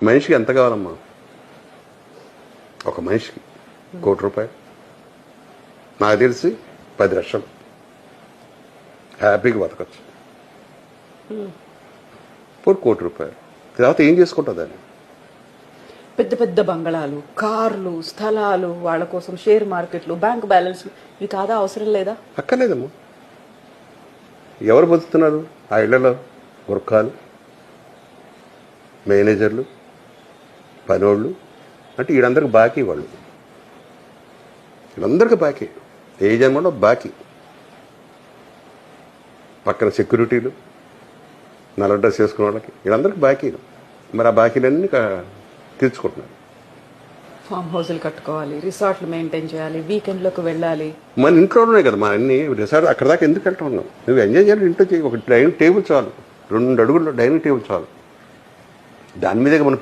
మనిషికి ఎంత కావాలమ్మా? ఒక మనిషికి ₹1,00,00,000. నాకు తెలిసి 10 లక్షలు హ్యాపీగా బతకచ్చు. ఇప్పుడు ₹1,00,00,000 తర్వాత ఏం చేసుకుంటుంది దాన్ని? పెద్ద పెద్ద బంగళాలు, కార్లు, స్థలాలు, వాళ్ళ కోసం షేర్ మార్కెట్లు, బ్యాంక్ బ్యాలెన్స్, ఇవి కాదా? అవసరం లేదా? అక్కర్లేదమ్మా. ఎవరు బతుకుతున్నారు ఆ ఇళ్లలో? గుర్ఖాలు, మేనేజర్లు, పనోళ్ళు, అంటే వీళ్ళందరికీ బాకీ. వాళ్ళు వీళ్ళందరికీ బాకీ, ఏ జన్మలో బాకీ. పక్కన సెక్యూరిటీలు, నల్ల డ్రెస్ వేసుకున్న వాళ్ళకి వీళ్ళందరికీ బాకీలు. మరి ఆ బాకీలన్నీ తీర్చుకుంటున్నారు. ఫామ్ హౌస్లు కట్టుకోవాలి, రిసార్ట్లు మెయింటైన్ చేయాలి, వీకెండ్లకు వెళ్ళాలి. మన ఇంట్లోనే కదా మన అన్ని రిసార్ట్. అక్కడ దాకా ఎందుకు వెళ్తా ఉన్నావు? నువ్వు ఎంజాయ్ చేయాలి ఇంట్లో చేయి. ఒక డైనింగ్ టేబుల్ చాలు, 2 అడుగుల్లో డైనింగ్ టేబుల్ చాలు. దాని మీదే మనం